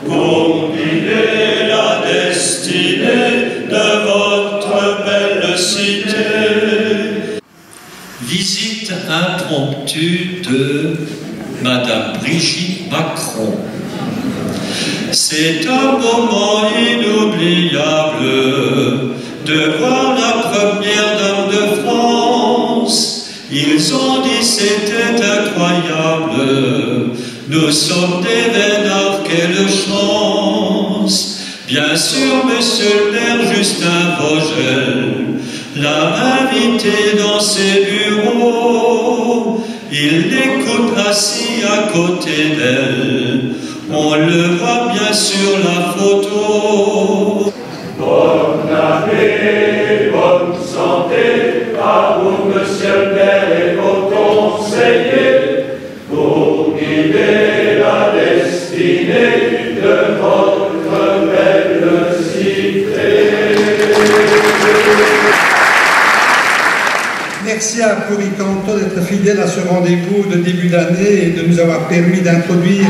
Pour guider la destinée de votre belle cité. Visite impromptue de Madame Brigitte Macron. C'est un moment inoubliable de voir la première dame de France. Ils ont dit c'était incroyable. Nous sommes des vénards, quelle chance! Bien sûr, monsieur le maire Justin Vogel l'a invité dans ses bureaux. Il l'écoute assis à côté d'elle. On le voit bien sur la photo. Bonne année, bonne santé, à vous, monsieur le maire et vos conseillers, pour guider la destinée de votre belle cité. Merci à Pluricanto d'être fidèle à ce rendez-vous de début d'année et de nous avoir permis d'introduire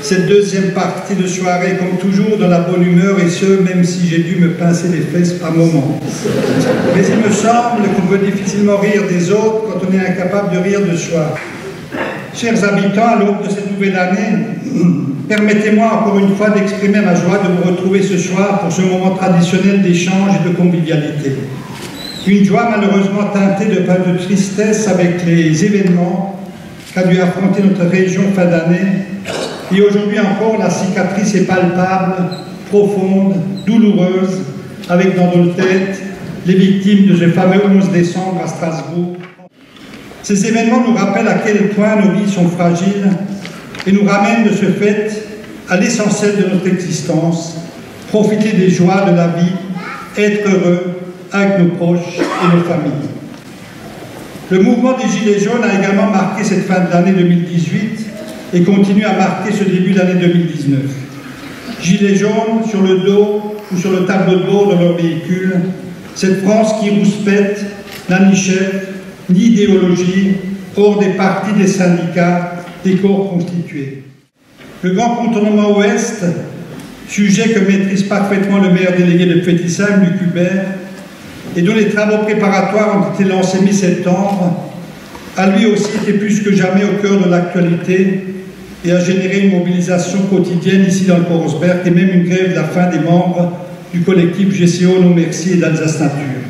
cette deuxième partie de soirée, comme toujours, dans la bonne humeur, et ce, même si j'ai dû me pincer les fesses par moments. Mais il me semble qu'on peut difficilement rire des autres quand on est incapable de rire de soi. Chers habitants, à l'aube de cette nouvelle année, permettez-moi encore une fois d'exprimer ma joie de vous retrouver ce soir pour ce moment traditionnel d'échange et de convivialité. Une joie malheureusement teintée de pas de tristesse avec les événements qu'a dû affronter notre région fin d'année. Et aujourd'hui encore, la cicatrice est palpable, profonde, douloureuse, avec dans nos têtes les victimes de ce fameux 11 décembre à Strasbourg. Ces événements nous rappellent à quel point nos vies sont fragiles et nous ramènent de ce fait à l'essentiel de notre existence, profiter des joies de la vie, être heureux avec nos proches et nos familles. Le mouvement des Gilets jaunes a également marqué cette fin de l'année 2018 et continue à marquer ce début d'année 2019. Gilets jaunes sur le dos ou sur le tableau de bord de leur véhicule, cette France qui rouspète n'a ni chef, ni idéologie, hors des partis, des syndicats, des corps constitués. Le grand contournement ouest, sujet que maîtrise parfaitement le maire délégué de Fétisheim, Luc Hubert, et dont les travaux préparatoires ont été lancés mi-septembre, a lui aussi été plus que jamais au cœur de l'actualité et a généré une mobilisation quotidienne ici dans le Korosberg et même une grève de la faim des membres du collectif GCO Non Merci et d'Alsace Nature.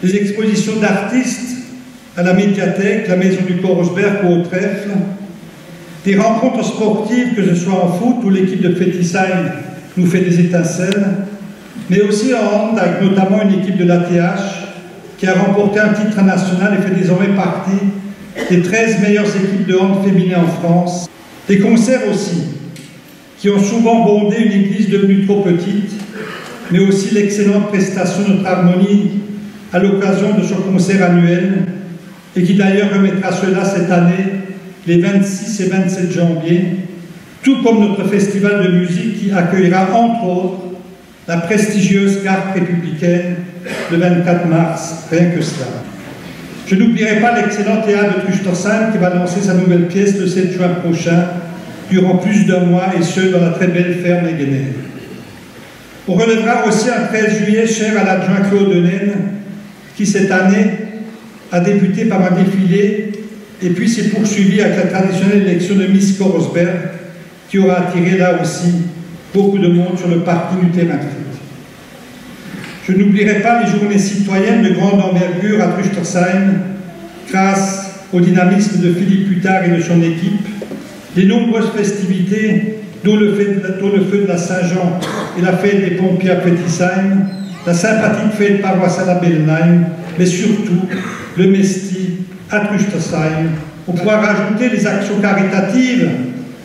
Les expositions d'artistes à la médiathèque, la maison du Korosberg ou au trèfle, des rencontres sportives, que ce soit en foot où l'équipe de Fétisheim nous fait des étincelles, mais aussi en hand, avec notamment une équipe de l'ATH qui a remporté un titre national et fait désormais partie des 13 meilleures équipes de hand féminin en France. Des concerts aussi, qui ont souvent bondé une église devenue trop petite, mais aussi l'excellente prestation de notre harmonie à l'occasion de son concert annuel, et qui d'ailleurs remettra cela cette année, les 26 et 27 janvier, tout comme notre festival de musique qui accueillera entre autres la prestigieuse Garde républicaine le 24 mars, rien que cela. Je n'oublierai pas l'excellent théâtre de Trüstersheim qui va lancer sa nouvelle pièce le 7 juin prochain, durant plus d'un mois, et ce, dans la très belle ferme Egener. On relèvera aussi un 13 juillet cher à l'adjoint Claude Denaine, qui cette année a débuté par un défilé et puis s'est poursuivi avec la traditionnelle élection de Miss Korosberg, qui aura attiré là aussi beaucoup de monde sur le parking du terrain de foot. Je n'oublierai pas les journées citoyennes de grande envergure à Trüstersheim, grâce au dynamisme de Philippe Huttard et de son équipe, les nombreuses festivités, dont le feu de la Saint-Jean et la fête des pompiers à Fétisheim, la sympathique fête paroissiale à Bellenheim, mais surtout le Mesti à Trüstersheim, pour pouvoir rajouter les actions caritatives,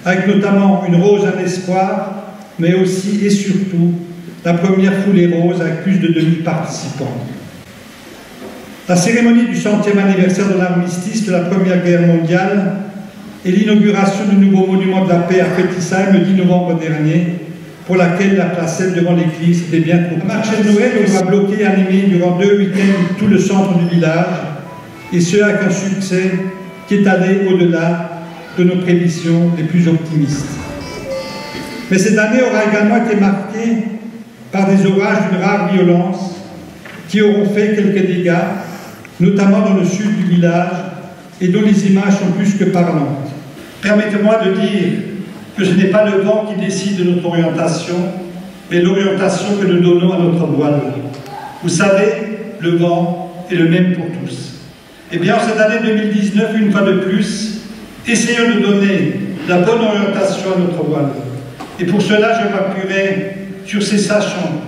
avec notamment une rose à l'espoir, mais aussi et surtout la première foulée rose avec plus de 2000 participants. La cérémonie du 100e anniversaire de l'armistice de la Première Guerre mondiale et l'inauguration du nouveau monument de la paix à Fétisheim le 10 novembre dernier, pour laquelle la placette devant l'église était bien trop. La marche de Noël sera bloquée et animée durant 2 week-ends tout le centre du village, et ce avec un succès qui est allé au-delà de nos prévisions les plus optimistes. Mais cette année aura également été marquée par des orages d'une rare violence qui auront fait quelques dégâts, notamment dans le sud du village, et dont les images sont plus que parlantes. Permettez-moi de dire que ce n'est pas le vent qui décide de notre orientation, mais l'orientation que nous donnons à notre voile. Vous savez, le vent est le même pour tous. Eh bien, en cette année 2019, une fois de plus, essayons de donner la bonne orientation à notre voile. Et pour cela, je m'appuierai sur ces sachants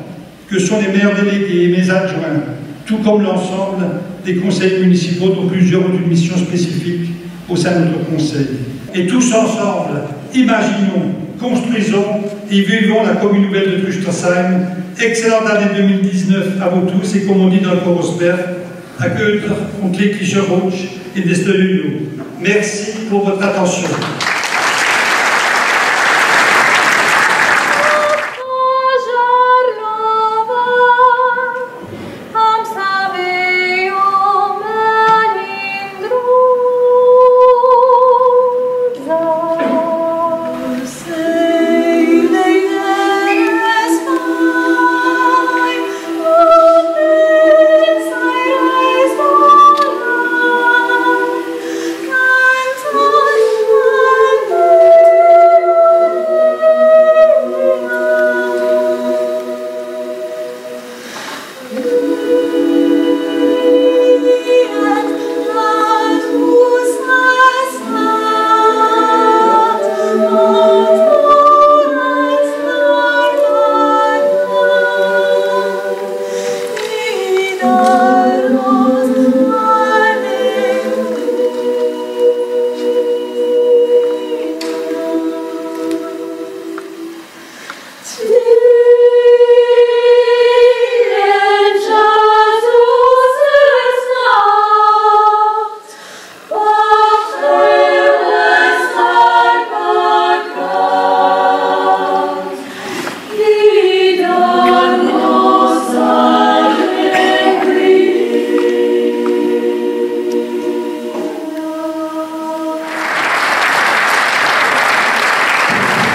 que sont les maires délégués et mes adjoints, tout comme l'ensemble des conseils municipaux dont plusieurs ont une mission spécifique au sein de notre conseil. Et tous ensemble, imaginons, construisons et vivons la commune nouvelle de Trüstersheim. Excellente année 2019 à vous tous et comme on dit dans le Korosberg, à Goethe, und glücklicher Rutsch in das neue Jahr. Merci pour votre attention.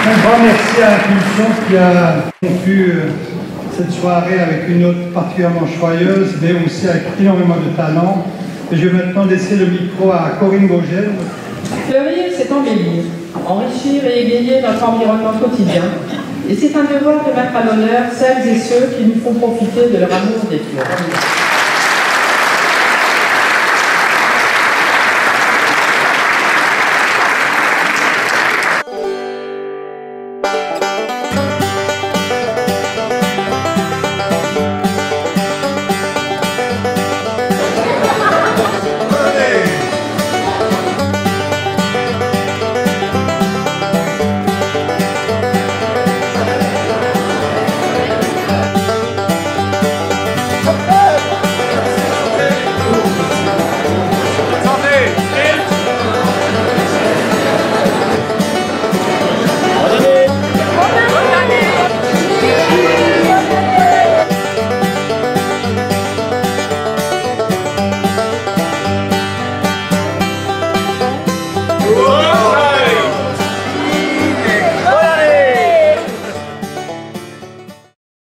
Un grand merci à Impulsion qui a conclu cette soirée avec une note particulièrement joyeuse, mais aussi avec énormément de talent. Et je vais maintenant laisser le micro à Corinne Gogel. Fleurir, c'est embellir, enrichir et égayer notre environnement quotidien. Et c'est un devoir de mettre à l'honneur celles et ceux qui nous font profiter de leur amour des fleurs.